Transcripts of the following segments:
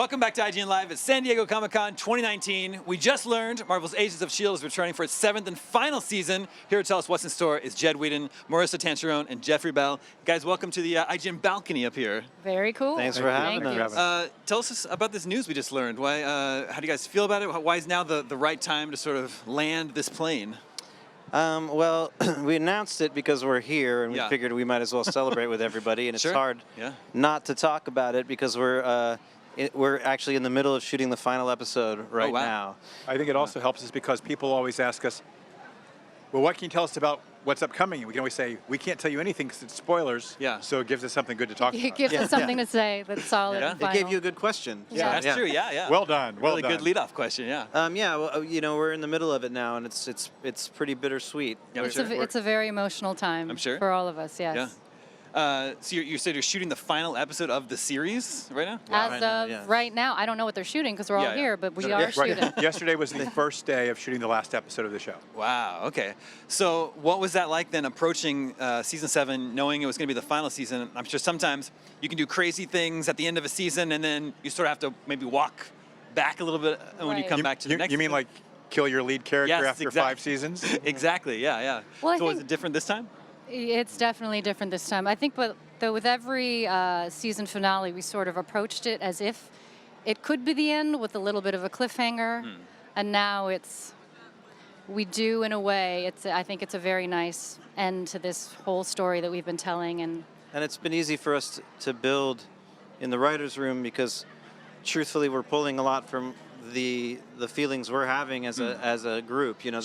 Welcome back to IGN Live at San Diego Comic-Con 2019. We just learned Marvel's Agents of S.H.I.E.L.D. is returning for its 7th and final season. Here to tell us what's in store is Jed Whedon, Marissa Tancherone, and Jeffrey Bell. Guys, welcome to the IGN balcony up here. Very cool. Thanks for having us. Tell us about this news we just learned. Why? How do you guys feel about it? Why is now the right time to sort of land this plane? Well, we announced it because we're here, and we figured we might as well celebrate with everybody. And it's hard not to talk about it because we're actually in the middle of shooting the final episode right now. I think it also helps us because people always ask us, well, what can you tell us about what's upcoming? We can always say, we can't tell you anything because it's spoilers. So it gives us something good to talk about. It gives us something to say that's solid and final. It gave you a good question. That's true, yeah. Well done, well really done. Good lead-off question, well, you know, we're in the middle of it now, and it's pretty bittersweet. Yeah, it's a very emotional time for all of us, yes. So you said you're shooting the final episode of the series right now? As of right now. I don't know what they're shooting because we're all here, but we are shooting. Yesterday was the first day of shooting the last episode of the show. Wow, okay. So what was that like then approaching season 7, knowing it was going to be the final season? I'm sure sometimes you can do crazy things at the end of a season and then you sort of have to maybe walk back a little bit when you come back to the next You mean like kill your lead character after 5 seasons? Exactly, yeah. Well, so was it different this time? It's definitely different this time. I think though with every season finale, we sort of approached it as if it could be the end with a little bit of a cliffhanger. And now we do in a way, I think it's a very nice end to this whole story that we've been telling. And it's been easy for us to build in the writer's room because truthfully we're pulling a lot from the feelings we're having as a group. You know,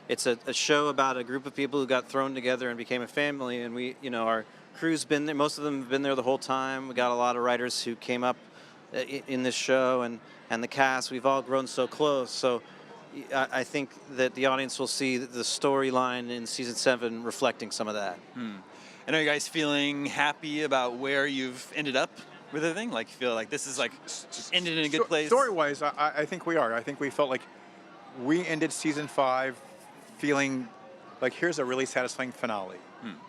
it's a show about a group of people who got thrown together and became a family, and we, you know, our crew's been there. Most of them have been there the whole time. We got a lot of writers who came up in this show, and the cast. We've all grown so close. So I think that the audience will see the storyline in season 7 reflecting some of that. And are you guys feeling happy about where you've ended up with everything? Like, you feel like this is like ended in a good place? Story-wise, I think we are. I think we felt like we ended season 5 feeling like here's a really satisfying finale.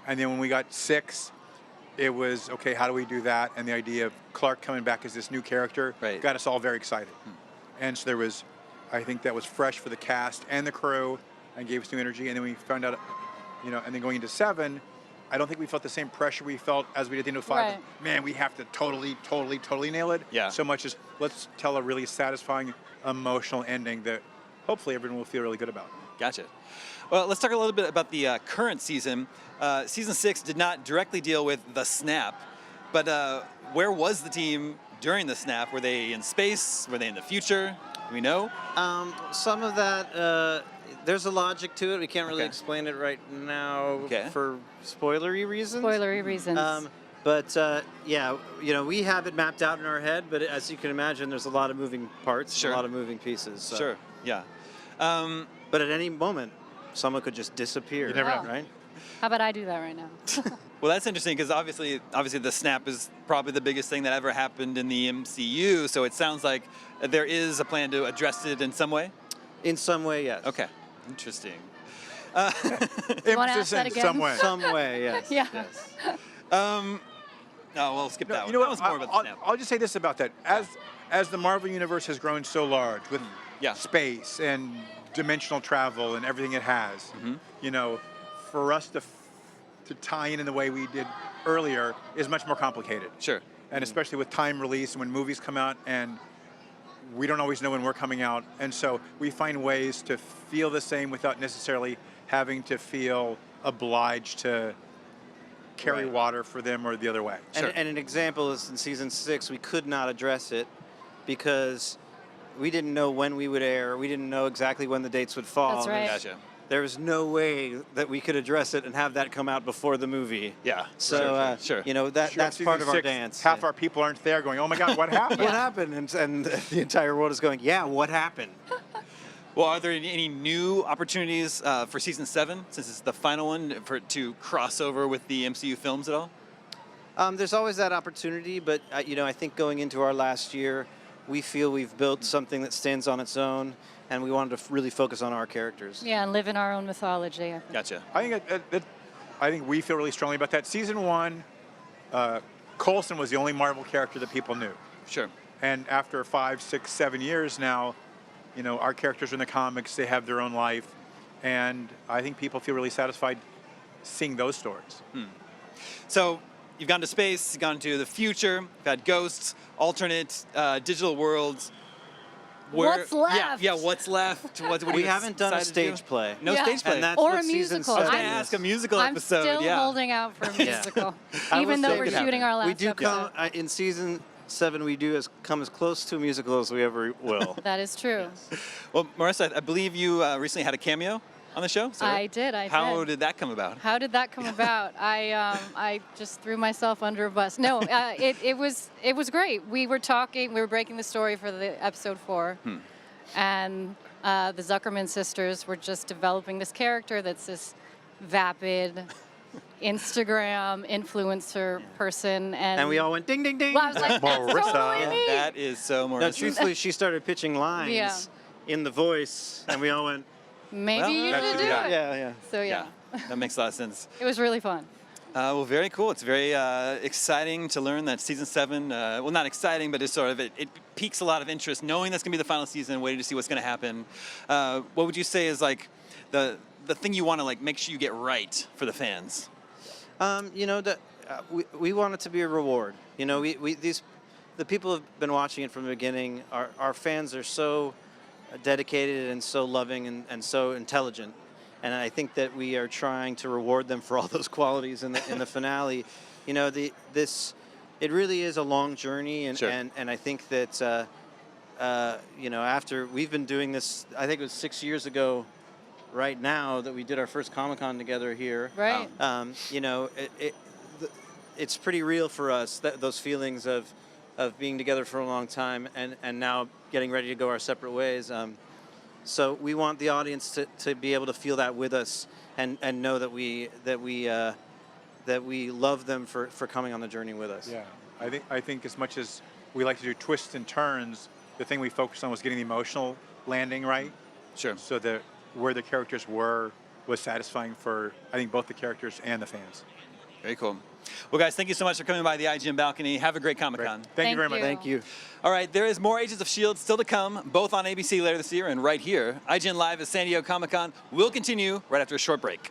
And then when we got 6, it was, okay, how do we do that? And the idea of Clark coming back as this new character got us all very excited. And so there was, I think that was fresh for the cast and the crew and gave us new energy. And then we found out, you know, and then going into 7, I don't think we felt the same pressure we felt as we did into 5. Man, we have to totally nail it. So much as let's tell a really satisfying, emotional ending that hopefully everyone will feel really good about. Gotcha. Well, let's talk a little bit about the current season. Season 6 did not directly deal with the snap, but where was the team during the snap? Were they in space? Were they in the future? Do we know? Some of that, there's a logic to it. We can't really explain it right now for spoilery reasons. But yeah, you know, we have it mapped out in our head, but as you can imagine, there's a lot of moving parts, a lot of moving pieces. So. But at any moment, someone could just disappear. You never know, right? How about I do that right now? Well, that's interesting because obviously the snap is probably the biggest thing that ever happened in the MCU. So it sounds like there is a plan to address it in some way. In some way, yes. Okay, interesting. You want to ask that again? Some way, yes. Yes. No, we'll skip that one. You know what? That was more about the snap. I'll just say this about that. As the Marvel Universe has grown so large with space and dimensional travel and everything it has, you know, for us to tie in the way we did earlier is much more complicated. And especially with time release and when movies come out and we don't always know when we're coming out. And so we find ways to feel the same without necessarily having to feel obliged to carry water for them or the other way. And an example is in season 6, we could not address it because we didn't know when we would air. We didn't know exactly when the dates would fall. That's right. Gotcha. There was no way that we could address it and have that come out before the movie. So, you know, that's part of our dance. Half our people aren't there going, oh my God, what happened? What happened? And the entire world is going, yeah, what happened? Well, are there any new opportunities for season 7, since it's the final one, to cross over with the MCU films at all? There's always that opportunity, but you know, I think going into our last year, we feel we've built something that stands on its own, and we wanted to really focus on our characters. Yeah, and live in our own mythology. Gotcha. I think we feel really strongly about that. Season 1, Coulson was the only Marvel character that people knew. And after 5, 6, 7 years now, you know, our characters are in the comics, they have their own life, and I think people feel really satisfied seeing those stories. So you've gone to space, you've gone to the future, you've had ghosts, alternate digital worlds. What's left? Yeah, what's left? What We you haven't done a decided to do? stage play. No Yeah. stage play. And that's Or what a season musical. I was 7 going to is. ask a musical I'm episode. still yeah. holding out for a musical, I will even say though it we're could shooting happen. our last We do episode. come in season 7. We do come as close to a musical as we ever will. That is true. Well, Marissa, I believe you recently had a cameo on the show. Is that I right? did. How did that come about? How did that come about? I just threw myself under a bus. No, it was great. We were talking. We were breaking the story for the episode 4, and the Zuckerman sisters were just developing this character that's this vapid Instagram influencer person, And we all went ding, ding, ding. Well, I was like, that's Marissa. totally me. That is so Marissa. No, truthfully, she started pitching lines Yeah. in the voice, and we all went, Maybe Well, you that should should do be it. that. yeah. So Yeah, yeah, that makes a lot of sense. it was really fun. Well, very cool. It's very exciting to learn that season 7, well, not exciting, but it's sort of, it piques a lot of interest knowing that's going to be the final season, waiting to see what's going to happen. What would you say is like the thing you want to like make sure you get right for the fans? You know, we want it to be a reward. You know, the people who have been watching it from the beginning. Our fans are so dedicated and so loving and so intelligent, and I think that we are trying to reward them for all those qualities in the finale. You know, it really is a long journey, and Sure. and I think that you know, after we've been doing this, I think it was 6 years ago. Right now that we did our first Comic-Con together here, Right. you know, it's pretty real for us, those feelings of being together for a long time and now getting ready to go our separate ways. So we want the audience to be able to feel that with us and know that we love them for coming on the journey with us. Yeah, I think as much as we like to do twists and turns, the thing we focused on was getting the emotional landing right. Sure. So that where the characters were was satisfying for, I think, both the characters and the fans. Very cool. Well, guys, thank you so much for coming by the IGN balcony. Have a great Comic-Con. Thank you very much. Thank you. All right, there is more Agents of S.H.I.E.L.D. still to come, both on ABC later this year and right here. IGN Live at San Diego Comic-Con will continue right after a short break.